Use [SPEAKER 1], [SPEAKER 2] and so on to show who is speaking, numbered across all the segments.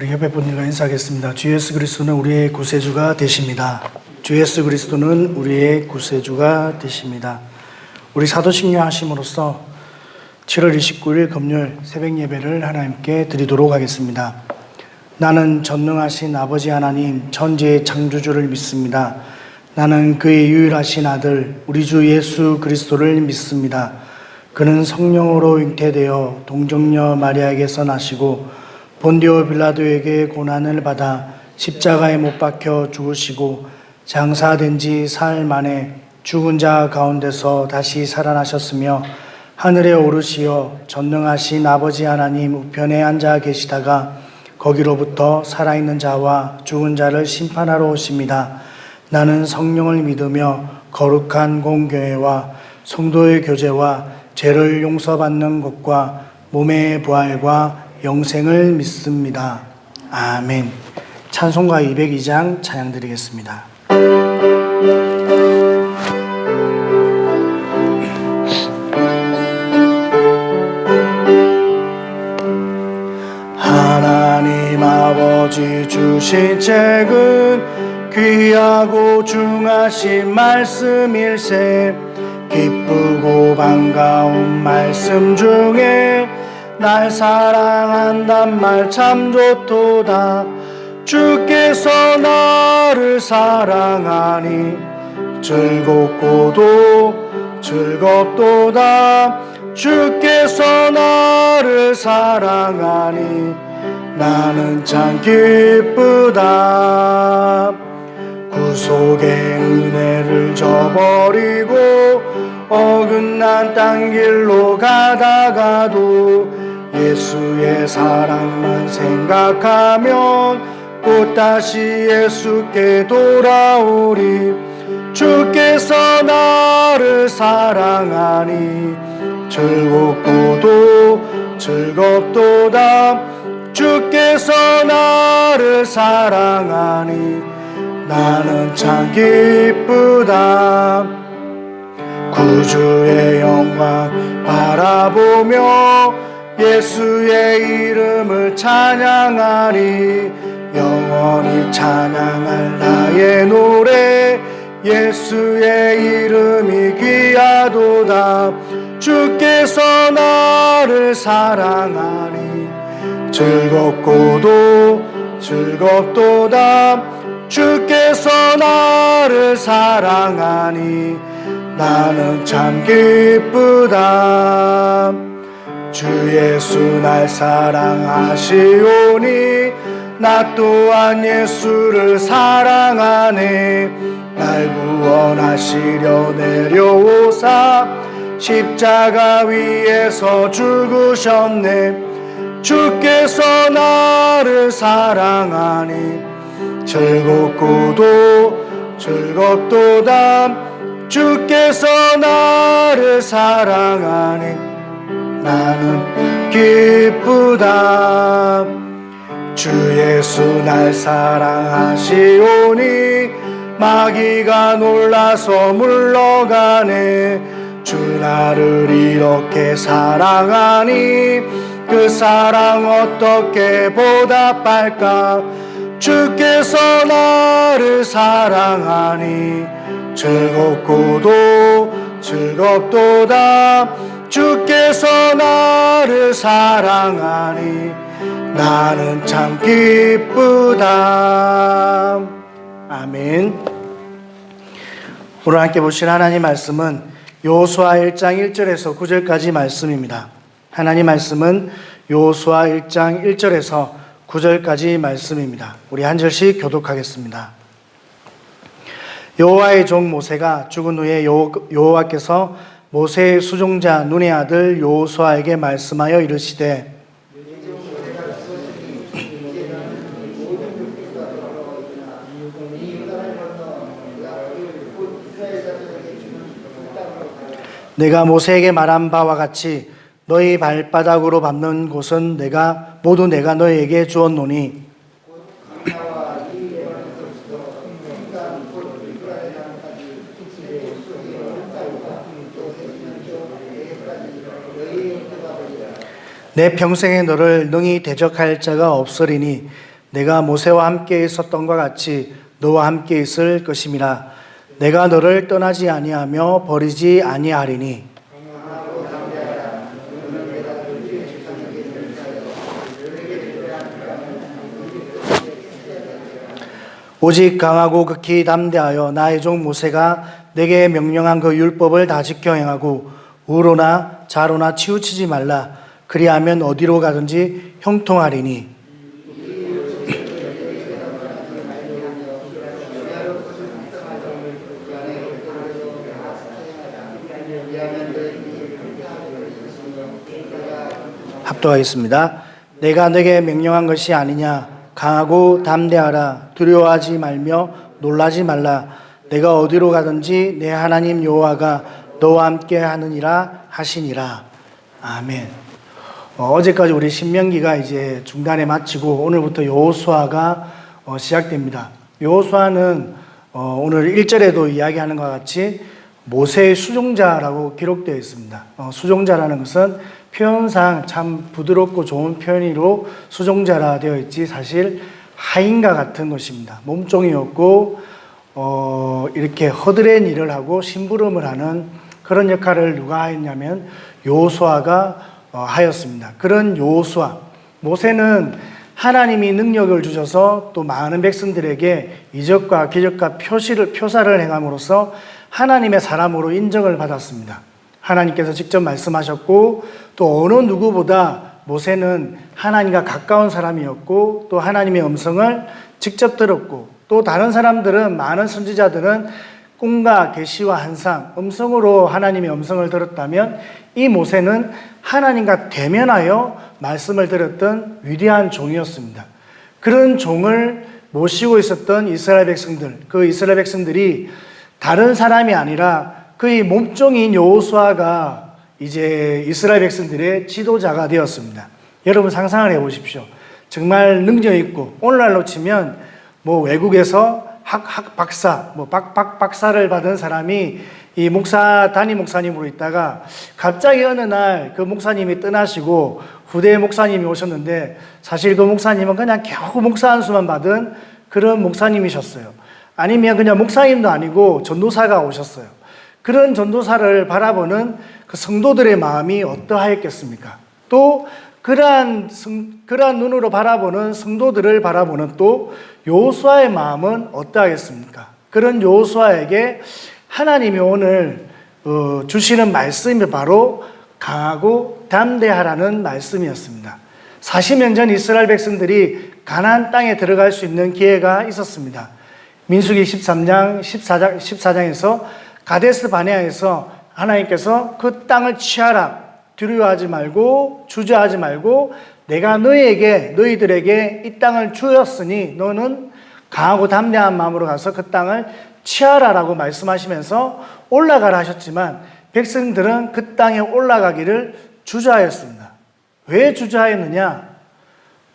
[SPEAKER 1] 우리 협회 분들과 인사하겠습니다. 주 예수 그리스도는 우리의 구세주가 되십니다. 주 예수 그리스도는 우리의 구세주가 되십니다. 우리 사도신경 하심으로써 7월 29일 금요일 새벽 예배를 하나님께 드리도록 하겠습니다. 나는 전능하신 아버지 하나님 천지의 창조주를 믿습니다. 나는 그의 유일하신 아들 우리 주 예수 그리스도를 믿습니다. 그는 성령으로 잉태되어 동정녀 마리아에게서 나시고 본디오 빌라도에게 고난을 받아 십자가에 못 박혀 죽으시고 장사된 지 사흘 만에 죽은 자 가운데서 다시 살아나셨으며 하늘에 오르시어 전능하신 아버지 하나님 우편에 앉아 계시다가 거기로부터 살아있는 자와 죽은 자를 심판하러 오십니다. 나는 성령을 믿으며 거룩한 공교회와 성도의 교제와 죄를 용서받는 것과 몸의 부활과 영생을 믿습니다. 아멘. 찬송가 202장 찬양 드리겠습니다. 하나님 아버지 주신 책은 귀하고 중하신 말씀일세. 기쁘고 반가운 말씀 중에 날 사랑한단 말 참 좋도다. 주께서 나를 사랑하니 즐겁고도 즐겁도다. 주께서 나를 사랑하니 나는 참 기쁘다. 구속의 은혜를 저버리고 어긋난 딴 길로 가다가도 예수의 사랑만 생각하면 또다시 예수께 돌아오리. 주께서 나를 사랑하니 즐겁고도 즐겁도다. 주께서 나를 사랑하니 나는 참 기쁘다. 구주의 영광 바라보며 예수의 이름을 찬양하리. 영원히 찬양할 나의 노래 예수의 이름이 귀하도다. 주께서 나를 사랑하니 즐겁고도 즐겁도다. 주께서 나를 사랑하니 나는 참 기쁘다. 주 예수 날 사랑하시오니 나 또한 예수를 사랑하네. 날 구원하시려 내려오사 십자가 위에서 죽으셨네. 주께서 나를 사랑하니 즐겁고도 즐겁도다. 주께서 나를 사랑하니 나는 기쁘다. 주 예수 날 사랑하시오니 마귀가 놀라서 물러가네. 주 나를 이렇게 사랑하니 그 사랑 어떻게 보답할까. 주께서 나를 사랑하니 즐겁고도 즐겁도다. 주께서 나를 사랑하니 나는 참 기쁘다. 아멘. 오늘 함께 보실 하나님 말씀은 여호수아 1장 1절에서 9절까지 말씀입니다. 하나님 말씀은 여호수아 1장 1절에서 9절까지 말씀입니다. 우리 한 절씩 교독하겠습니다. 여호와의 종 모세가 죽은 후에 여호와께서 모세의 수종자 눈의 아들 여호수아에게 말씀하여 이르시되 내가 모세에게 말한 바와 같이 너희 발바닥으로 밟는 곳은 모두 내가 너희에게 주었노니 내 평생에 너를 능히 대적할 자가 없으리니 내가 모세와 함께 있었던과 같이 너와 함께 있을 것임이라. 내가 너를 떠나지 아니하며 버리지 아니하리니. 오직 강하고 극히 담대하여 나의 종 모세가 내게 명령한 그 율법을 다 지켜 행하고 우로나 좌로나 치우치지 말라. 그리하면 어디로 가든지 형통하리니. 합독하겠습니다. 내가 내게 명령한 것이 아니냐. 강하고 담대하라. 두려워하지 말며 놀라지 말라. 내가 어디로 가든지 내 하나님 여호와가 너와 함께 하느니라 하시니라. 아멘. 어제까지 우리 신명기가 이제 중단에 마치고 오늘부터 여호수아가 시작됩니다. 여호수아는 오늘 1절에도 이야기하는 것과 같이 모세의 수종자라고 기록되어 있습니다. 수종자라는 것은 표현상 참 부드럽고 좋은 표현으로 수종자라 되어 있지 사실 하인과 같은 것입니다. 몸종이었고 이렇게 허드렛 일을 하고 심부름을 하는 그런 역할을 누가 했냐면 여호수아가 하였습니다. 그런 여호수아, 모세는 하나님이 능력을 주셔서 또 많은 백성들에게 이적과 기적과 표사를 행함으로써 하나님의 사람으로 인정을 받았습니다. 하나님께서 직접 말씀하셨고 또 어느 누구보다 모세는 하나님과 가까운 사람이었고 또 하나님의 음성을 직접 들었고 또 다른 사람들은 많은 선지자들은 꿈과 계시와 환상, 음성으로 하나님의 음성을 들었다면 이 모세는 하나님과 대면하여 말씀을 들었던 위대한 종이었습니다. 그런 종을 모시고 있었던 이스라엘 백성들, 그 이스라엘 백성들이 다른 사람이 아니라 그의 몸종인 여호수아가 이제 이스라엘 백성들의 지도자가 되었습니다. 여러분 상상을 해보십시오. 정말 능력 있고 오늘날로 치면 뭐 외국에서 박사, 박사를 받은 사람이 이 담임 목사님으로 있다가 갑자기 어느 날 그 목사님이 떠나시고 후대 목사님이 오셨는데 사실 그 목사님은 그냥 겨우 목사 한 수만 받은 그런 목사님이셨어요. 아니면 그냥 목사님도 아니고 전도사가 오셨어요. 그런 전도사를 바라보는 그 성도들의 마음이 어떠하였겠습니까? 또 그러한 눈으로 바라보는 성도들을 바라보는 또 여호수아의 마음은 어떠하겠습니까? 그런 여호수아에게 하나님이 오늘 주시는 말씀이 바로 강하고 담대하라는 말씀이었습니다. 40년 전 이스라엘 백성들이 가나안 땅에 들어갈 수 있는 기회가 있었습니다. 민수기 14장에서 가데스 바네아에서 하나님께서 그 땅을 취하라. 두려워하지 말고 주저하지 말고 내가 너희들에게 이 땅을 주었으니 너는 강하고 담대한 마음으로 가서 그 땅을 취하라라고 말씀하시면서 올라가라 하셨지만 백성들은 그 땅에 올라가기를 주저하였습니다. 왜 주저하였느냐?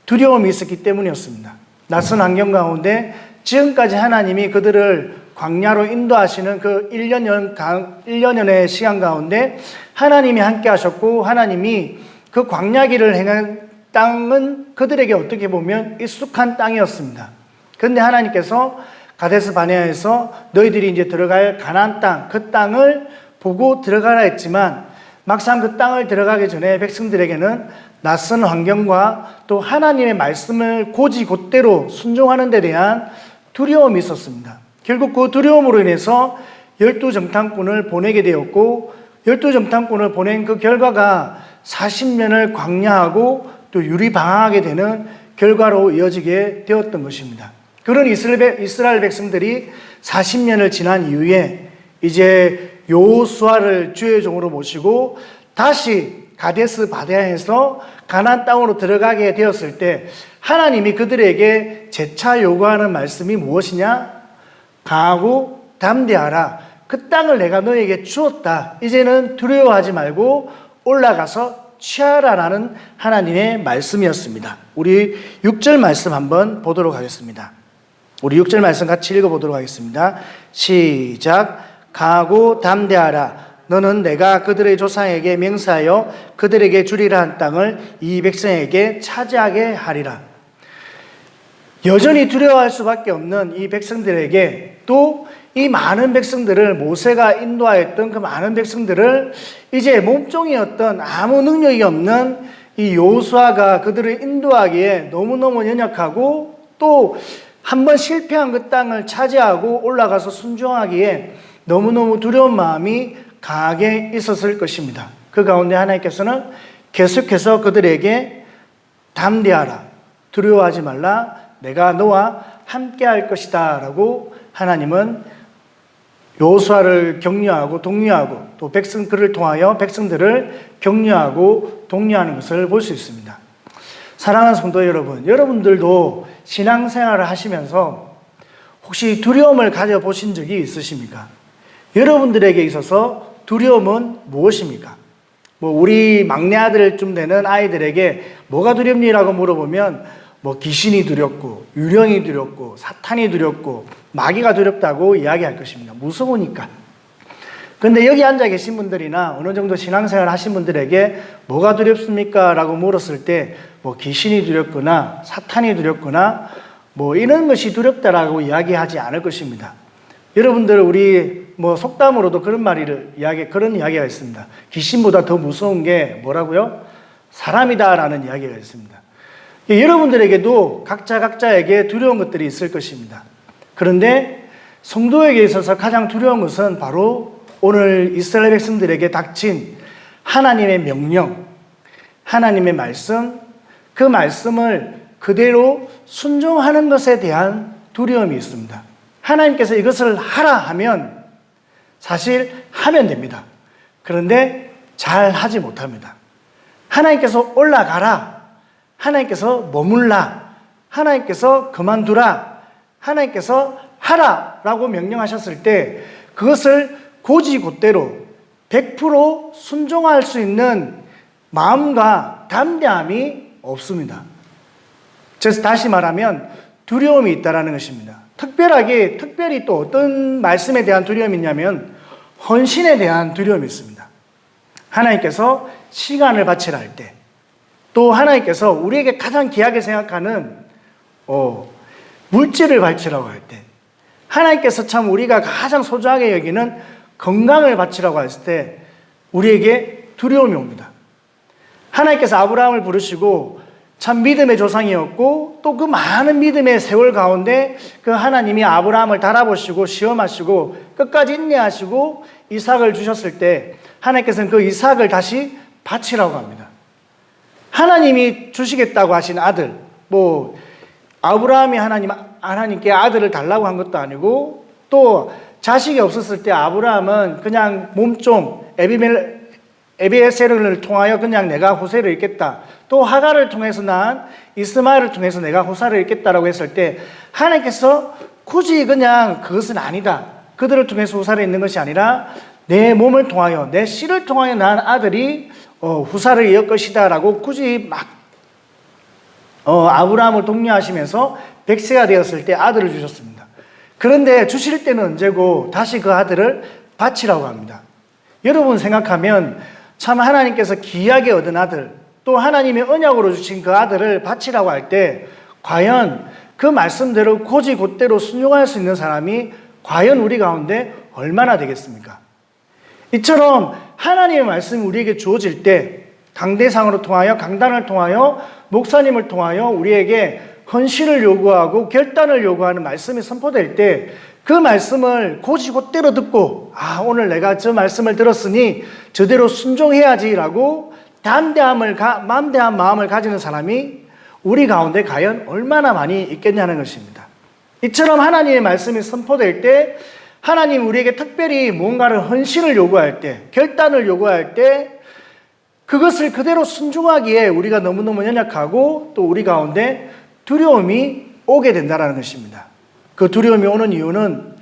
[SPEAKER 1] 두려움이 있었기 때문이었습니다. 낯선 환경 가운데 지금까지 하나님이 그들을 광야로 인도하시는 그 1년여의 시간 가운데 하나님이 함께 하셨고 하나님이 그 광야길을 행한 땅은 그들에게 어떻게 보면 익숙한 땅이었습니다. 그런데 하나님께서 가데스 바네아에서 너희들이 이제 들어갈 가나안 땅, 그 땅을 보고 들어가라 했지만 막상 그 땅을 들어가기 전에 백성들에게는 낯선 환경과 또 하나님의 말씀을 곧이곧대로 순종하는 데 대한 두려움이 있었습니다. 결국 그 두려움으로 인해서 12정탐꾼을 보내게 되었고 12정탐꾼을 보낸 그 결과가 40년을 광야하고 또 유리방황하게 되는 결과로 이어지게 되었던 것입니다. 그런 이스라엘 백성들이 40년을 지난 이후에 이제 여호수아를 주의 종으로 모시고 다시 가데스 바네아에서 가나안 땅으로 들어가게 되었을 때 하나님이 그들에게 재차 요구하는 말씀이 무엇이냐? 강하고 담대하라. 그 땅을 내가 너에게 주었다. 이제는 두려워하지 말고 올라가서 취하라라는 하나님의 말씀이었습니다. 우리 6절 말씀 한번 보도록 하겠습니다. 우리 6절 말씀 같이 읽어보도록 하겠습니다. 시작. 강하고 담대하라. 너는 내가 그들의 조상에게 맹세하여 그들에게 주리라 한 땅을 이 백성에게 차지하게 하리라. 여전히 두려워할 수밖에 없는 이 백성들에게 또 이 많은 백성들을 모세가 인도하였던 그 많은 백성들을 이제 몸종이었던 아무 능력이 없는 이 여호수아가 그들을 인도하기에 너무너무 연약하고 또 한번 실패한 그 땅을 차지하고 올라가서 순종하기에 너무너무 두려운 마음이 강하게 있었을 것입니다. 그 가운데 하나님께서는 계속해서 그들에게 담대하라, 두려워하지 말라, 내가 너와 함께 할 것이다 라고 하나님은 여호수아를 격려하고 독려하고 또 그를 통하여 백성들을 격려하고 독려하는 것을 볼 수 있습니다. 사랑하는 성도 여러분, 여러분들도 신앙생활을 하시면서 혹시 두려움을 가져보신 적이 있으십니까? 여러분들에게 있어서 두려움은 무엇입니까? 우리 막내 아들쯤 되는 아이들에게 뭐가 두렵니라고 물어보면 귀신이 두렵고 유령이 두렵고 사탄이 두렵고 마귀가 두렵다고 이야기할 것입니다. 무서우니까. 그런데 여기 앉아 계신 분들이나 어느 정도 신앙생활 하신 분들에게 뭐가 두렵습니까? 라고 물었을 때 귀신이 두렵거나 사탄이 두렵거나 이런 것이 두렵다라고 이야기하지 않을 것입니다. 여러분들 우리 속담으로도 그런 이야기가 있습니다. 귀신보다 더 무서운 게 뭐라고요? 사람이다라는 이야기가 있습니다. 여러분들에게도 각자에게 두려운 것들이 있을 것입니다. 그런데 성도에게 있어서 가장 두려운 것은 바로 오늘 이스라엘 백성들에게 닥친 하나님의 명령, 하나님의 말씀, 그 말씀을 그대로 순종하는 것에 대한 두려움이 있습니다. 하나님께서 이것을 하라 하면 사실 하면 됩니다. 그런데 잘 하지 못합니다. 하나님께서 올라가라, 하나님께서 머물라, 하나님께서 그만두라, 하나님께서 하라라고 명령하셨을 때 그것을 곧이곧대로 100% 순종할 수 있는 마음과 담대함이 없습니다. 그래서 다시 말하면 두려움이 있다는 것입니다. 특별히 또 어떤 말씀에 대한 두려움이 있냐면 헌신에 대한 두려움이 있습니다. 하나님께서 시간을 바치라 할 때, 또 하나님께서 우리에게 가장 귀하게 생각하는 물질을 바치라고 할 때, 하나님께서 참 우리가 가장 소중하게 여기는 건강을 바치라고 했을 때 우리에게 두려움이 옵니다. 하나님께서 아브라함을 부르시고 참 믿음의 조상이었고 또 그 많은 믿음의 세월 가운데 그 하나님이 아브라함을 달아보시고 시험하시고 끝까지 인내하시고 이삭을 주셨을 때 하나님께서는 그 이삭을 다시 바치라고 합니다. 하나님이 주시겠다고 하신 아들, 아브라함이 하나님께 아들을 달라고 한 것도 아니고 또 자식이 없었을 때 아브라함은 그냥 몸종 에비에셀을 통하여 그냥 내가 후세를 잇겠다. 또 하갈을 통해서 난 이스마엘을 통해서 내가 후사를 잇겠다라고 했을 때 하나님께서 굳이 그냥 그것은 아니다. 그들을 통해서 후사를 잇는 것이 아니라 내 몸을 통하여 내 씨를 통하여 난 아들이 후사를 이을 것이다 라고 굳이 아브라함을 독려하시면서 100세가 되었을 때 아들을 주셨습니다. 그런데 주실 때는 언제고 다시 그 아들을 바치라고 합니다. 여러분 생각하면 참 하나님께서 귀하게 얻은 아들, 또 하나님의 언약으로 주신 그 아들을 바치라고 할 때 과연 그 말씀대로 곧이곧대로 순종할 수 있는 사람이 과연 우리 가운데 얼마나 되겠습니까? 이처럼 하나님의 말씀이 우리에게 주어질 때 강대상으로 통하여 강단을 통하여 목사님을 통하여 우리에게 헌신을 요구하고 결단을 요구하는 말씀이 선포될 때 그 말씀을 곧이곧대로 듣고 오늘 내가 저 말씀을 들었으니 저대로 순종해야지라고 담대한 마음을 가지는 사람이 우리 가운데 과연 얼마나 많이 있겠냐는 것입니다. 이처럼 하나님의 말씀이 선포될 때 하나님 우리에게 특별히 뭔가를 헌신을 요구할 때, 결단을 요구할 때 그것을 그대로 순종하기에 우리가 너무너무 연약하고 또 우리 가운데 두려움이 오게 된다는 것입니다. 그 두려움이 오는 이유는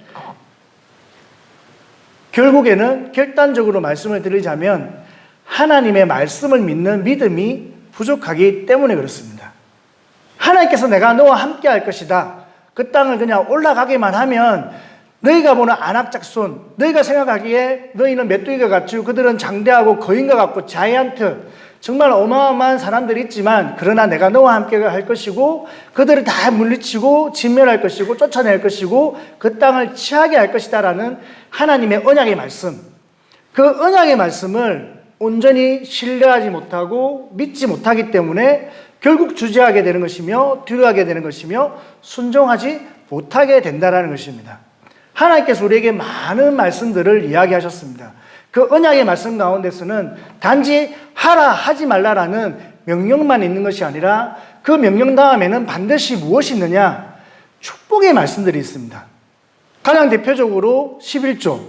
[SPEAKER 1] 결국에는 결단적으로 말씀을 드리자면 하나님의 말씀을 믿는 믿음이 부족하기 때문에 그렇습니다. 하나님께서 내가 너와 함께 할 것이다. 그 땅을 그냥 올라가기만 하면 너희가 보는 안악작손, 너희가 생각하기에 너희는 메뚜기가 같고 그들은 장대하고 거인과 같고 자이언트, 정말 어마어마한 사람들이 있지만 그러나 내가 너와 함께 할 것이고 그들을 다 물리치고 진멸할 것이고 쫓아낼 것이고 그 땅을 취하게 할 것이다 라는 하나님의 언약의 말씀, 그 언약의 말씀을 온전히 신뢰하지 못하고 믿지 못하기 때문에 결국 주저하게 되는 것이며 두려워하게 되는 것이며 순종하지 못하게 된다는 것입니다. 하나님께서 우리에게 많은 말씀들을 이야기하셨습니다. 그 언약의 말씀 가운데서는 단지 하라 하지 말라라는 명령만 있는 것이 아니라 그 명령 다음에는 반드시 무엇이 있느냐? 축복의 말씀들이 있습니다. 가장 대표적으로 11조.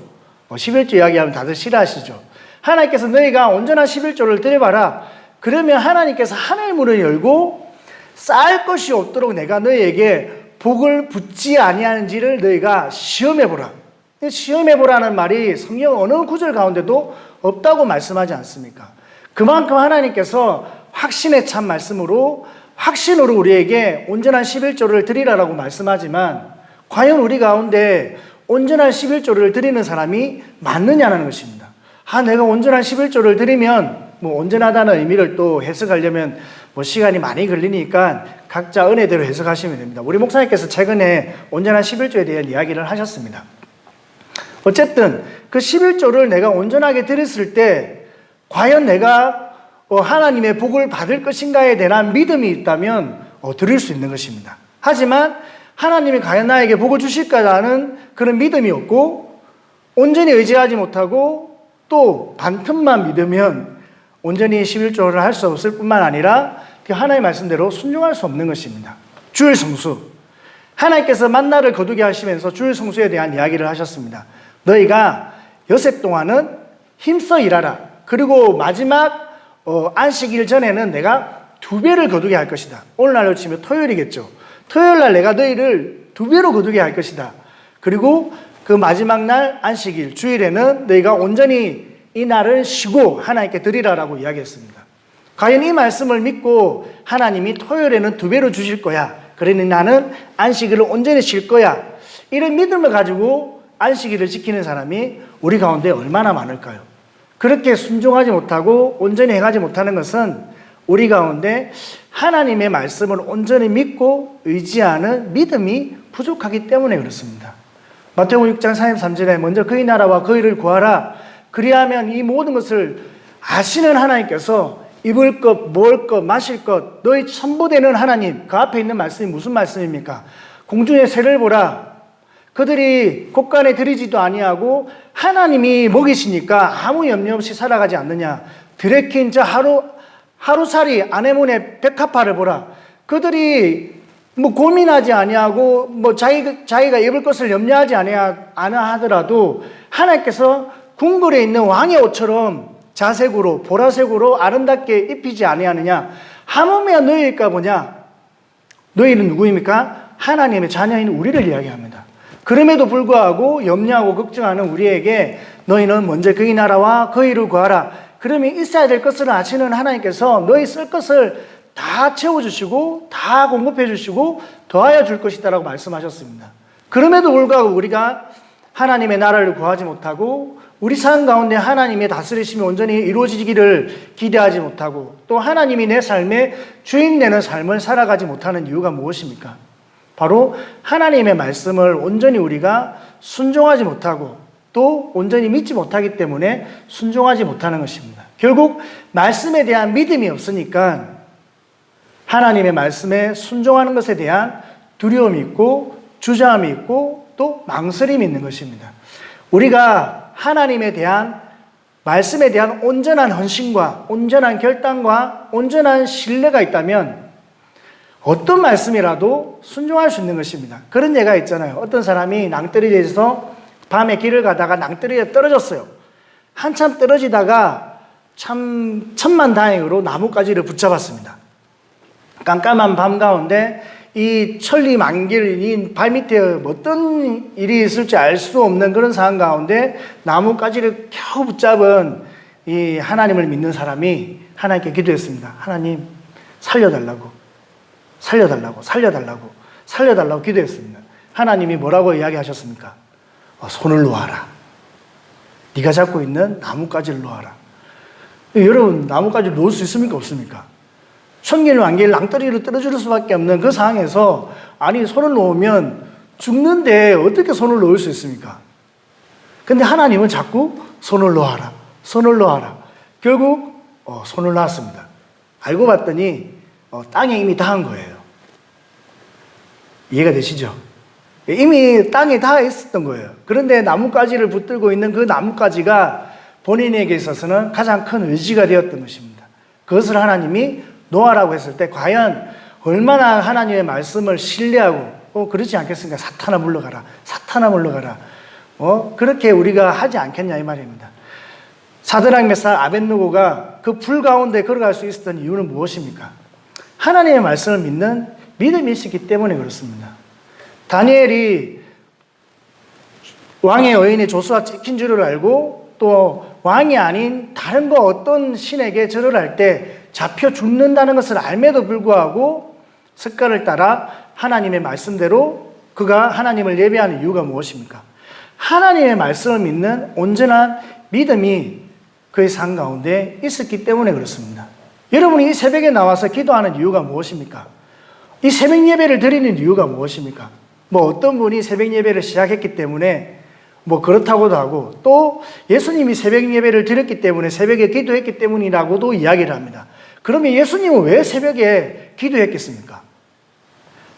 [SPEAKER 1] 11조 이야기하면 다들 싫어하시죠. 하나님께서 너희가 온전한 11조를 드려봐라. 그러면 하나님께서 하늘 문을 열고 쌓을 것이 없도록 내가 너희에게 복을 붓지 아니하는지를 너희가 시험해보라. 시험해보라는 말이 성경 어느 구절 가운데도 없다고 말씀하지 않습니까? 그만큼 하나님께서 확신에 찬 말씀으로 확신으로 우리에게 온전한 11조를 드리라라고 말씀하지만 과연 우리 가운데 온전한 11조를 드리는 사람이 많느냐는 것입니다. 내가 온전한 11조를 드리면 온전하다는 의미를 또 해석하려면 시간이 많이 걸리니까 각자 은혜대로 해석하시면 됩니다. 우리 목사님께서 최근에 온전한 11조에 대한 이야기를 하셨습니다. 어쨌든 그 11조를 내가 온전하게 드렸을 때 과연 내가 하나님의 복을 받을 것인가에 대한 믿음이 있다면 드릴 수 있는 것입니다. 하지만 하나님이 과연 나에게 복을 주실까라는 그런 믿음이 없고 온전히 의지하지 못하고 또 반틈만 믿으면 온전히 11조를 할 수 없을 뿐만 아니라 그 하나님의 말씀대로 순종할 수 없는 것입니다. 주일 성수. 하나님께서 만나를 거두게 하시면서 주일 성수에 대한 이야기를 하셨습니다. 너희가 여섯 동안은 힘써 일하라. 그리고 마지막 안식일 전에는 내가 2배를 거두게 할 것이다. 오늘날로 치면 토요일이겠죠. 토요일날 내가 너희를 2배로 거두게 할 것이다. 그리고 그 마지막 날 안식일 주일에는 너희가 온전히 이 날을 쉬고 하나님께 드리라라고 이야기했습니다. 과연 이 말씀을 믿고 하나님이 토요일에는 2배로 주실 거야. 그러니 나는 안식일을 온전히 쉴 거야. 이런 믿음을 가지고 안식일을 지키는 사람이 우리 가운데 얼마나 많을까요? 그렇게 순종하지 못하고 온전히 행하지 못하는 것은 우리 가운데 하나님의 말씀을 온전히 믿고 의지하는 믿음이 부족하기 때문에 그렇습니다. 마태복음 6장 33절에 먼저 그의 나라와 그의를 구하라. 그리하면 이 모든 것을 아시는 하나님께서 입을 것, 먹을 것, 마실 것, 너희 천부되는 하나님, 그 앞에 있는 말씀이 무슨 말씀입니까? 공중의 새를 보라. 그들이 곳간에 들이지도 아니하고 하나님이 먹이시니까 아무 염려 없이 살아가지 않느냐. 드레킨 저 하루살이 아네몬의 백합화를 보라. 그들이 고민하지 아니하고 자기가 입을 것을 염려하지 아니하더라도 하나님께서 궁궐에 있는 왕의 옷처럼 자색으로 보라색으로 아름답게 입히지 아니하느냐. 하물며 너희일까 보냐. 너희는 누구입니까? 하나님의 자녀인 우리를 이야기합니다. 그럼에도 불구하고 염려하고 걱정하는 우리에게 너희는 먼저 그의 나라와 그의를 구하라. 그러면 있어야 될 것을 아시는 하나님께서 너희 쓸 것을 다 채워주시고 다 공급해 주시고 더하여 줄 것이다 라고 말씀하셨습니다. 그럼에도 불구하고 우리가 하나님의 나라를 구하지 못하고 우리 삶 가운데 하나님의 다스리심이 온전히 이루어지기를 기대하지 못하고 또 하나님이 내 삶의 주인 되는 삶을 살아가지 못하는 이유가 무엇입니까? 바로 하나님의 말씀을 온전히 우리가 순종하지 못하고 또 온전히 믿지 못하기 때문에 순종하지 못하는 것입니다. 결국 말씀에 대한 믿음이 없으니까 하나님의 말씀에 순종하는 것에 대한 두려움이 있고 주저함이 있고 또 망설임이 있는 것입니다. 우리가 하나님에 대한 말씀에 대한 온전한 헌신과 온전한 결단과 온전한 신뢰가 있다면 어떤 말씀이라도 순종할 수 있는 것입니다. 그런 예가 있잖아요. 어떤 사람이 낭떠러지에서 밤에 길을 가다가 낭떠러지에 떨어졌어요. 한참 떨어지다가 참 천만다행으로 나뭇가지를 붙잡았습니다. 깜깜한 밤 가운데 이 천리만길인 발밑에 어떤 일이 있을지 알 수 없는 그런 상황 가운데 나뭇가지를 겨우 붙잡은 이 하나님을 믿는 사람이 하나님께 기도했습니다. 하나님 살려달라고 기도했습니다. 하나님이 뭐라고 이야기하셨습니까? 손을 놓아라. 네가 잡고 있는 나뭇가지를 놓아라. 여러분, 나뭇가지를 놓을 수 있습니까? 없습니까? 천길 만길 낭떠러지로 떨어질 수밖에 없는 그 상황에서 아니 손을 놓으면 죽는데 어떻게 손을 놓을 수 있습니까? 근데 하나님은 자꾸 손을 놓아라, 손을 놓아라. 결국 손을 놨습니다. 알고 봤더니 땅에 이미 닿은 거예요. 이해가 되시죠? 이미 땅에 닿아 있었던 거예요. 그런데 나뭇가지를 붙들고 있는 그 나뭇가지가 본인에게 있어서는 가장 큰 의지가 되었던 것입니다. 그것을 하나님이 놓아라고 했을 때 과연 얼마나 하나님의 말씀을 신뢰하고 그러지 않겠습니까? 사탄아 물러가라, 사탄아 물러가라. 그렇게 우리가 하지 않겠냐 이 말입니다. 사드락 메삭 아벳느고가 그 불 가운데 걸어갈 수 있었던 이유는 무엇입니까? 하나님의 말씀을 믿는 믿음이 있었기 때문에 그렇습니다. 다니엘이 왕의 여인의 조수와 찍힌 줄을 알고 또 왕이 아닌 다른 어떤 신에게 절을 할 때 잡혀 죽는다는 것을 알매도 불구하고 습관을 따라 하나님의 말씀대로 그가 하나님을 예배하는 이유가 무엇입니까? 하나님의 말씀을 믿는 온전한 믿음이 그의 삶 가운데 있었기 때문에 그렇습니다. 여러분이 이 새벽에 나와서 기도하는 이유가 무엇입니까? 이 새벽 예배를 드리는 이유가 무엇입니까? 어떤 분이 새벽 예배를 시작했기 때문에 그렇다고도 하고 또 예수님이 새벽 예배를 드렸기 때문에 새벽에 기도했기 때문이라고도 이야기를 합니다. 그러면 예수님은 왜 새벽에 기도했겠습니까?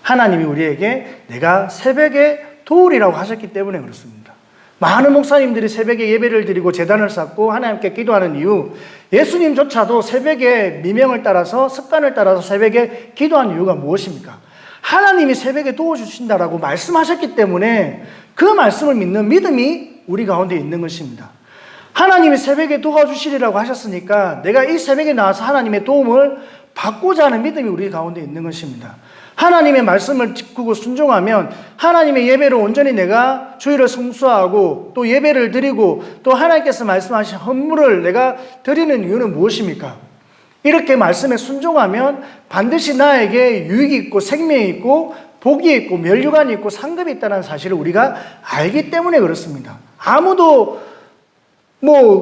[SPEAKER 1] 하나님이 우리에게 내가 새벽에 도우리라고 하셨기 때문에 그렇습니다. 많은 목사님들이 새벽에 예배를 드리고 제단을 쌓고 하나님께 기도하는 이유, 예수님조차도 새벽에 미명을 따라서 습관을 따라서 새벽에 기도한 이유가 무엇입니까? 하나님이 새벽에 도와주신다라고 말씀하셨기 때문에 그 말씀을 믿는 믿음이 우리 가운데 있는 것입니다. 하나님이 새벽에 도와주시리라고 하셨으니까 내가 이 새벽에 나와서 하나님의 도움을 받고자 하는 믿음이 우리 가운데 있는 것입니다. 하나님의 말씀을 지키고 순종하면 하나님의 예배를 온전히 내가 주일을 성수하고 또 예배를 드리고 또 하나님께서 말씀하신 헌물을 내가 드리는 이유는 무엇입니까? 이렇게 말씀에 순종하면 반드시 나에게 유익이 있고 생명이 있고 복이 있고 멸류관이 있고 상급이 있다는 사실을 우리가 알기 때문에 그렇습니다. 아무도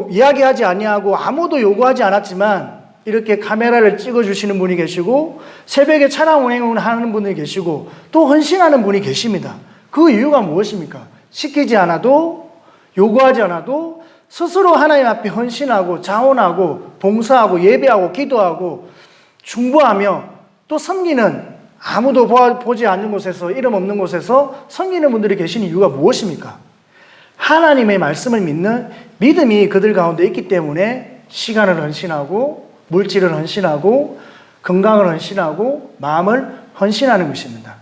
[SPEAKER 1] 이야기하지 아니하고 아무도 요구하지 않았지만 이렇게 카메라를 찍어주시는 분이 계시고 새벽에 찬양 운행을 하는 분이 계시고 또 헌신하는 분이 계십니다. 그 이유가 무엇입니까? 시키지 않아도 요구하지 않아도 스스로 하나님 앞에 헌신하고 자원하고 봉사하고 예배하고 기도하고 중보하며 또 섬기는 아무도 보지 않는 곳에서 이름 없는 곳에서 섬기는 분들이 계신 이유가 무엇입니까? 하나님의 말씀을 믿는 믿음이 그들 가운데 있기 때문에 시간을 헌신하고 물질을 헌신하고 건강을 헌신하고 마음을 헌신하는 것입니다.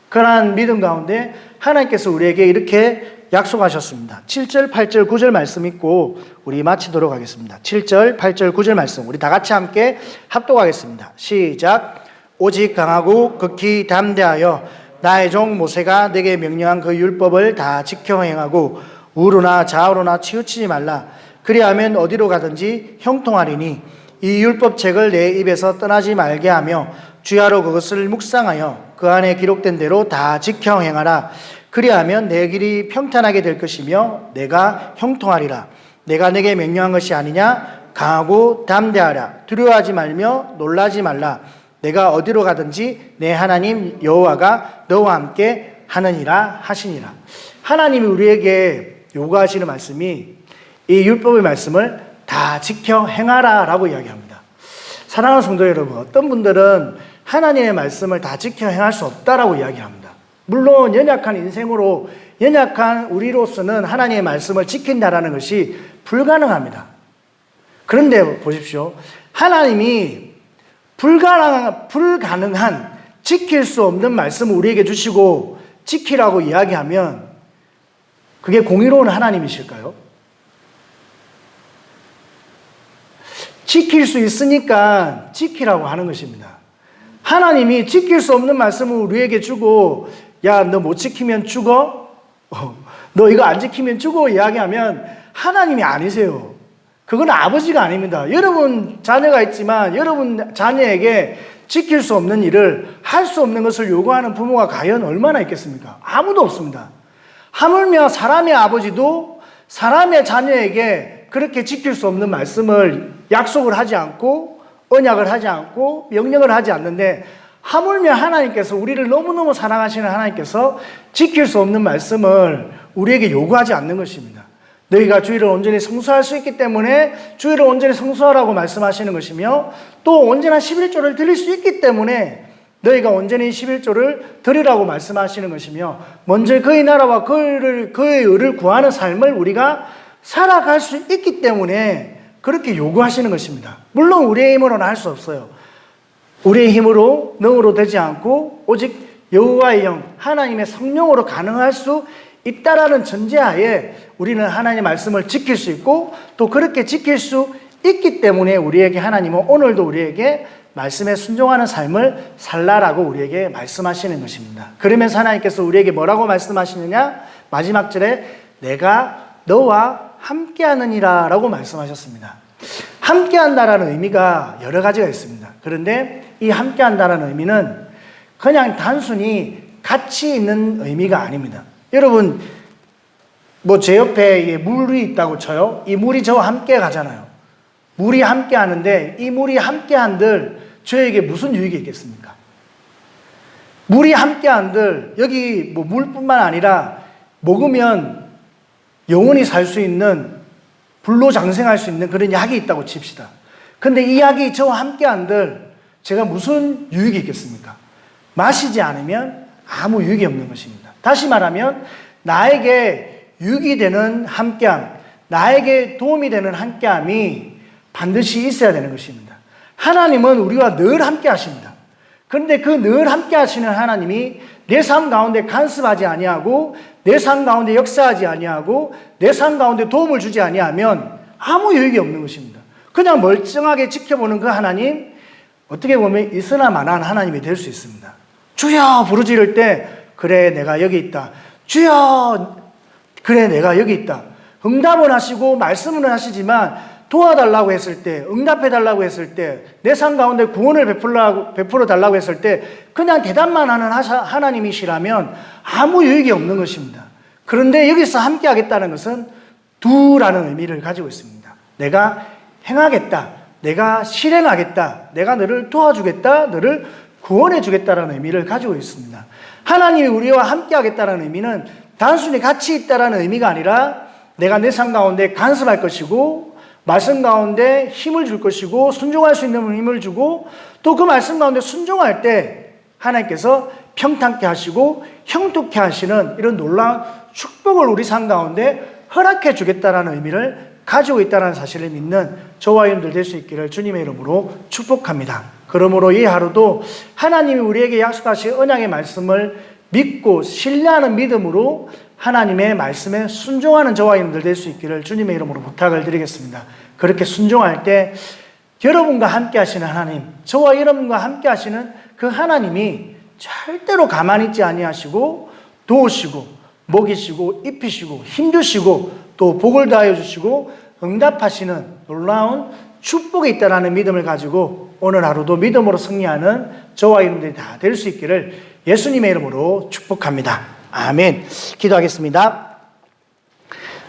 [SPEAKER 1] 그러한 믿음 가운데 하나님께서 우리에게 이렇게 약속하셨습니다. 7절, 8절, 9절 말씀 읽고 우리 마치도록 하겠습니다. 7절, 8절, 9절 말씀 우리 다 같이 함께 합독하겠습니다. 시작. 오직 강하고 극히 담대하여 나의 종 모세가 내게 명령한 그 율법을 다 지켜 행하고 우로나 좌우로나 치우치지 말라. 그리하면 어디로 가든지 형통하리니 이 율법책을 내 입에서 떠나지 말게 하며 주야로 그것을 묵상하여 그 안에 기록된 대로 다 지켜 행하라. 그리하면 내 길이 평탄하게 될 것이며 내가 형통하리라. 내가 내게 명령한 것이 아니냐? 강하고 담대하라. 두려워하지 말며 놀라지 말라. 내가 어디로 가든지 내 하나님 여호와가 너와 함께 하느니라 하시니라. 하나님이 우리에게 요구하시는 말씀이 이 율법의 말씀을 다 지켜 행하라 라고 이야기합니다. 사랑하는 성도 여러분, 어떤 분들은 하나님의 말씀을 다 지켜 행할 수 없다라고 이야기합니다. 물론 연약한 인생으로 연약한 우리로서는 하나님의 말씀을 지킨다라는 것이 불가능합니다. 그런데 보십시오. 하나님이 불가능한 지킬 수 없는 말씀을 우리에게 주시고 지키라고 이야기하면 그게 공의로운 하나님이실까요? 지킬 수 있으니까 지키라고 하는 것입니다. 하나님이 지킬 수 없는 말씀을 우리에게 주고 야, 너 못 지키면 죽어? 너 이거 안 지키면 죽어? 이야기하면 하나님이 아니세요. 그건 아버지가 아닙니다. 여러분 자녀가 있지만 여러분 자녀에게 지킬 수 없는 일을 할 수 없는 것을 요구하는 부모가 과연 얼마나 있겠습니까? 아무도 없습니다. 하물며 사람의 아버지도 사람의 자녀에게 그렇게 지킬 수 없는 말씀을 약속을 하지 않고 언약을 하지 않고 명령을 하지 않는데, 하물며 하나님께서 우리를 너무너무 사랑하시는 하나님께서 지킬 수 없는 말씀을 우리에게 요구하지 않는 것입니다. 너희가 주일을 온전히 성수할 수 있기 때문에 주일을 온전히 성수하라고 말씀하시는 것이며, 또 온전한 11조를 드릴 수 있기 때문에 너희가 온전히 11조를 드리라고 말씀하시는 것이며, 먼저 그의 나라와 그의 의를 구하는 삶을 우리가 살아갈 수 있기 때문에 그렇게 요구하시는 것입니다. 물론 우리의 힘으로는 할 수 없어요. 우리의 힘으로 능으로 되지 않고 오직 여호와의 영, 하나님의 성령으로 가능할 수 있다라는 전제하에 우리는 하나님의 말씀을 지킬 수 있고, 또 그렇게 지킬 수 있기 때문에 우리에게 하나님은 오늘도 우리에게 말씀에 순종하는 삶을 살라라고 우리에게 말씀하시는 것입니다. 그러면서 하나님께서 우리에게 뭐라고 말씀하시느냐? 마지막 절에 내가 너와 함께하느니라 라고 말씀하셨습니다. 함께한다라는 의미가 여러 가지가 있습니다. 그런데 이 함께한다라는 의미는 그냥 단순히 같이 있는 의미가 아닙니다. 여러분, 제 옆에 물이 있다고 쳐요. 이 물이 저와 함께 가잖아요. 물이 함께 하는데 이 물이 함께 한들 저에게 무슨 유익이 있겠습니까? 물이 함께 한들 여기 물뿐만 아니라 먹으면 영원히 살 수 있는, 불로장생할 수 있는 그런 약이 있다고 칩시다. 근데 이 약이 저와 함께 한들 제가 무슨 유익이 있겠습니까? 마시지 않으면 아무 유익이 없는 것입니다. 다시 말하면 나에게 유익이 되는 함께함, 나에게 도움이 되는 함께함이 반드시 있어야 되는 것입니다. 하나님은 우리와 늘 함께 하십니다. 그런데 그 늘 함께 하시는 하나님이 내 삶 가운데 간섭하지 아니하고, 내 삶 가운데 역사하지 아니하고, 내 삶 가운데 도움을 주지 아니하면 아무 유익이 없는 것입니다. 그냥 멀쩡하게 지켜보는 그 하나님, 어떻게 보면 있으나마나한 하나님이 될 수 있습니다. 주여 부르짖을 때 그래 내가 여기 있다. 주여 그래 내가 여기 있다. 응답은 하시고 말씀은 하시지만 도와달라고 했을 때, 응답해달라고 했을 때, 내 삶 가운데 구원을 베풀어 달라고 했을 때 그냥 대답만 하는 하나님이시라면 아무 유익이 없는 것입니다. 그런데 여기서 함께 하겠다는 것은 두라는 의미를 가지고 있습니다. 내가 행하겠다, 내가 실행하겠다, 내가 너를 도와주겠다, 너를 구원해 주겠다라는 의미를 가지고 있습니다. 하나님이 우리와 함께 하겠다는 의미는 단순히 같이 있다라는 의미가 아니라 내가 내 삶 가운데 간섭할 것이고, 말씀 가운데 힘을 줄 것이고, 순종할 수 있는 힘을 주고, 또 그 말씀 가운데 순종할 때 하나님께서 평탄케 하시고 형통케 하시는 이런 놀라운 축복을 우리 삶 가운데 허락해 주겠다라는 의미를 가지고 있다는 사실을 믿는 저와 여러분들 될 수 있기를 주님의 이름으로 축복합니다. 그러므로 이 하루도 하나님이 우리에게 약속하신 언약의 말씀을 믿고 신뢰하는 믿음으로 하나님의 말씀에 순종하는 저와 여러분들 될 수 있기를 주님의 이름으로 부탁을 드리겠습니다. 그렇게 순종할 때 여러분과 함께 하시는 하나님, 저와 여러분과 함께 하시는 그 하나님이 절대로 가만히 있지 아니하시고 도우시고 먹이시고 입히시고 힘주시고 또 복을 다하여 주시고 응답하시는 놀라운 축복이 있다는 믿음을 가지고 오늘 하루도 믿음으로 승리하는 저와 여러분들이 다 될 수 있기를 예수님의 이름으로 축복합니다. 아멘. 기도하겠습니다.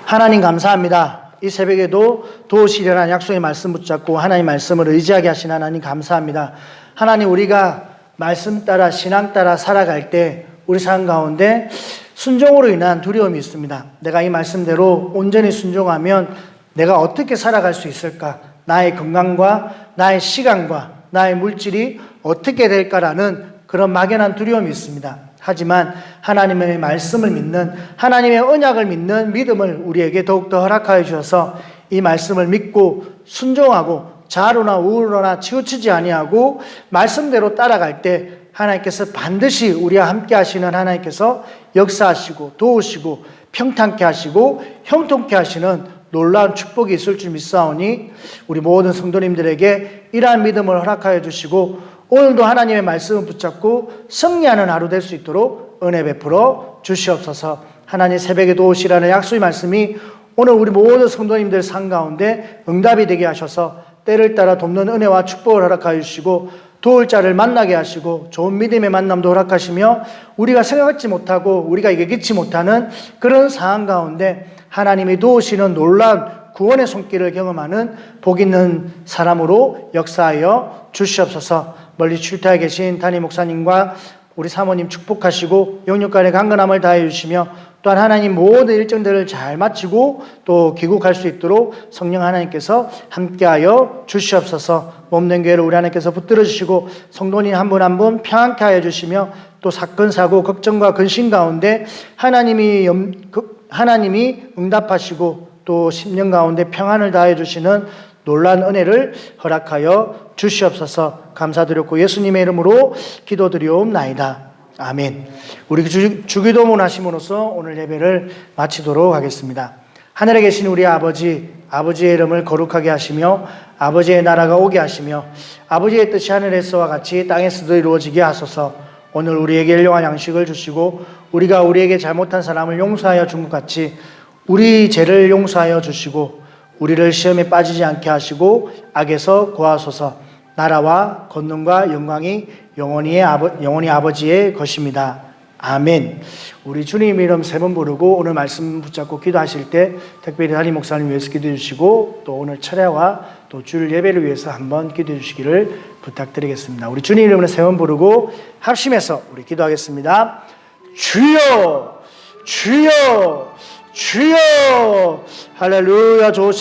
[SPEAKER 1] 하나님 감사합니다. 이 새벽에도 도우시려는 약속의 말씀 붙잡고 하나님 말씀을 의지하게 하신 하나님 감사합니다. 하나님, 우리가 말씀 따라 신앙 따라 살아갈 때 우리 삶 가운데 순종으로 인한 두려움이 있습니다. 내가 이 말씀대로 온전히 순종하면 내가 어떻게 살아갈 수 있을까? 나의 건강과 나의 시간과 나의 물질이 어떻게 될까라는 그런 막연한 두려움이 있습니다. 하지만 하나님의 말씀을 믿는, 하나님의 언약을 믿는 믿음을 우리에게 더욱더 허락하여 주셔서 이 말씀을 믿고 순종하고 좌로나 우로나 치우치지 아니하고 말씀대로 따라갈 때 하나님께서 반드시 우리와 함께 하시는 하나님께서 역사하시고 도우시고 평탄케 하시고 형통케 하시는 놀라운 축복이 있을 줄 믿사오니 우리 모든 성도님들에게 이러한 믿음을 허락하여 주시고 오늘도 하나님의 말씀을 붙잡고 승리하는 하루 될 수 있도록 은혜 베풀어 주시옵소서. 하나님, 새벽에 도우시라는 약속의 말씀이 오늘 우리 모든 성도님들 삶 가운데 응답이 되게 하셔서 때를 따라 돕는 은혜와 축복을 허락하여 주시고 도울 자를 만나게 하시고 좋은 믿음의 만남도 허락하시며 우리가 생각지 못하고 우리가 예기치 못하는 그런 상황 가운데 하나님이 도우시는 놀라운 구원의 손길을 경험하는 복 있는 사람으로 역사하여 주시옵소서. 멀리 출타해 계신 담임 목사님과 우리 사모님 축복하시고 영육간의 강건함을 다해 주시며 또한 하나님 모든 일정들을 잘 마치고 또 귀국할 수 있도록 성령 하나님께서 함께하여 주시옵소서. 몸된 교회를 우리 하나님께서 붙들어 주시고 성도님 한 분 한 분 평안케 하여 주시며 또 사건 사고 걱정과 근심 가운데 하나님이 응답하시고 또 심령 가운데 평안을 다해 주시는 놀라운 은혜를 허락하여 주시옵소서. 감사드렸고 예수님의 이름으로 기도드리옵나이다. 아멘. 우리 주기도문 하심으로써 오늘 예배를 마치도록 하겠습니다. 하늘에 계신 우리 아버지, 아버지의 이름을 거룩하게 하시며 아버지의 나라가 오게 하시며 아버지의 뜻이 하늘에서와 같이 땅에서도 이루어지게 하소서. 오늘 우리에게 일용할 양식을 주시고 우리가 우리에게 잘못한 사람을 용서하여 준 것 같이 우리 죄를 용서하여 주시고 우리를 시험에 빠지지 않게 하시고 악에서 구하소서. 나라와 권능과 영광이 영원히 아버지의 것입니다. 아멘. 우리 주님 이름 세 번 부르고 오늘 말씀 붙잡고 기도하실 때 특별히 담임 목사님 위해서 기도해 주시고 또 오늘 철야와 또 주일 예배를 위해서 한번 기도해 주시기를 부탁드리겠습니다. 우리 주님 이름을 세 번 부르고 합심해서 우리 기도하겠습니다. 주여 주여 주여 할렐루야.